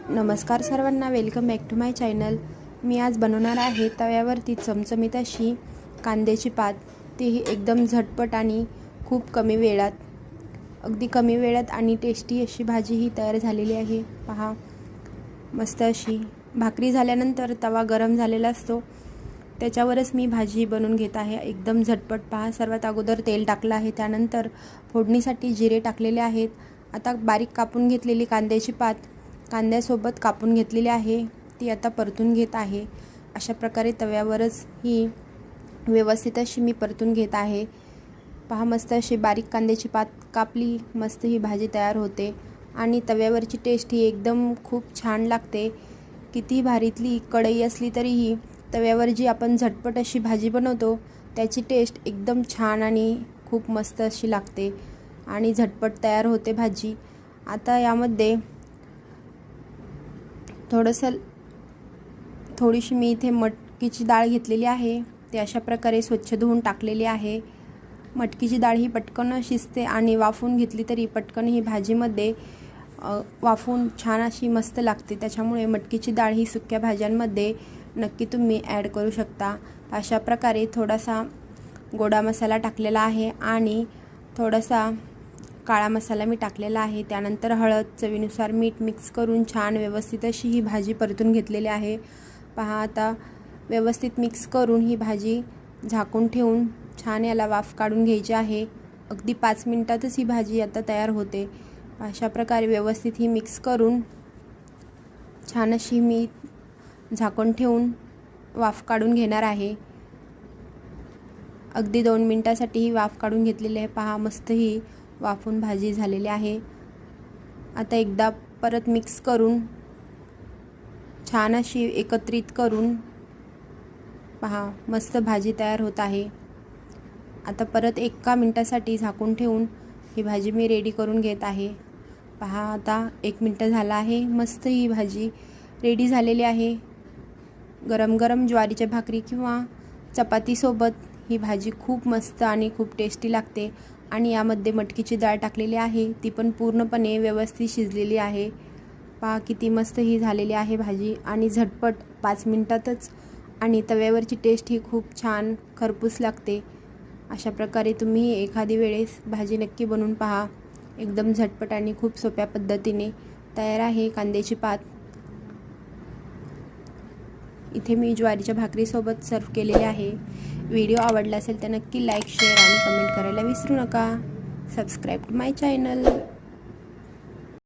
नमस्कार सर्वांना, welcome back to my channel. मी आज बनवणार आहे तव्यावरती चमचमीत अशी कांद्याची पात। तीही एकदम झटपट आणि खूप कमी वेळात, अगदी कमी वेळात आणि टेस्टी अशी भाजी ही तयार झालेली आहे। पहा, मस्त अशी भाकरी झाल्यानंतर तवा गरम झालेला असतो, त्याच्यावरच मी भाजी बनवून घेत आहे। एकदम झटपट। पहा, सर्वात अगोदर तेल टाकलं आहे, त्यानंतर फोडणीसाठी जिरे टाकलेले आहेत। आता बारीक कापून घेतलेली कांद्याची पात कांद्यासोबत कापून घेतलेली आहे, ती आता परतून घेत आहे। अशा प्रकारे तव्यावरच ही व्यवस्थित अशी मी परतून घेत आहे। पहा, मस्त अशी बारीक कांद्याची पात कापली, मस्त ही भाजी तयार होते आणि तव्यावरची टेस्ट ही एकदम खूप छान लागते। किती भारीतली कढई असली तरीही तव्यावर जी आपण झटपट अशी भाजी बनवतो त्याची टेस्ट एकदम छान आणि खूप मस्त अशी लागते आणि झटपट तयार होते भाजी। आता यामध्ये थोडीशी मी इथे मटकीची डाळ घेतलेली आहे, ते अशा प्रकारे स्वच्छ धुवून टाकलेली आहे। मटकीची डाळ ही पटकन शिजते आणि वाफवून घेतली तरी पटकन ही भाजीमध्ये वाफवून छान अशी मस्त लागते, त्याच्यामुळे मटकीची डाळ ही सुक्या भाज्यांमध्ये नक्की तुम्ही ॲड करू शकता। अशा प्रकारे थोडासा गोडा मसाला टाकलेला आहे आणि थोडासा काळा मसाला मी टाकलेला आहे। त्यानंतर हळद, चवीनुसार मीठ मिक्स करून छान व्यवस्थित अशी ही भाजी परतून घेतलेली आहे। पहा, आता व्यवस्थित मिक्स करून ही भाजी झाकून ठेवून छान याला वाफ काढून घ्यायची आहे। अगदी 5 मिनिटातच ही भाजी आता तयार होते। अशा प्रकारे व्यवस्थित ही मिक्स करून छान अशी मी झाकून ठेवून वाफ काढून घेणार आहे। अगदी 2 मिनिटासाठी ही वाफ काढून घेतलेली आहे। पहा, मस्त ही वाफून भाजी झालेली आहे। आता एकदा परत मिक्स करून छान अशी एकत्रित करून पहा, मस्त भाजी तयार होत आहे। आता परत 1 मिनिटासाठी झाकून ठेवून ही भाजी मी रेडी करून घेत आहे। पहा, आता 1 मिनिट झाला आहे, मस्त ही भाजी रेडी झालेली आहे। गरम गरम ज्वारीच्या भाकरी किंवा चपातीसोबत ही भाजी खूप मस्त आणि खूप टेस्टी लागते आणि यामध्ये मटकीची डाळ टाकलेली आहे, ती पण पूर्णपणे व्यवस्थित शिजलेली आहे। पहा, किती मस्त ही झालेली आहे भाजी आणि झटपट 5 मिनिटातच, आणि तव्यावरची टेस्ट ही खूप छान खरपूस लागते। अशा प्रकारे तुम्ही एखादी वेळेस भाजी नक्की बनवून पहा। एकदम झटपट आणि खूप सोप्या पद्धतीने तयार आहे कांद्याची पात। इथे मी ज्वारीच्या भाकरीसोबत सर्व केलेले आहे। व्हिडिओ आवडला असेल तर नक्की लाईक, शेअर आणि कमेंट करायला विसरू नका। Subscribe to my channel.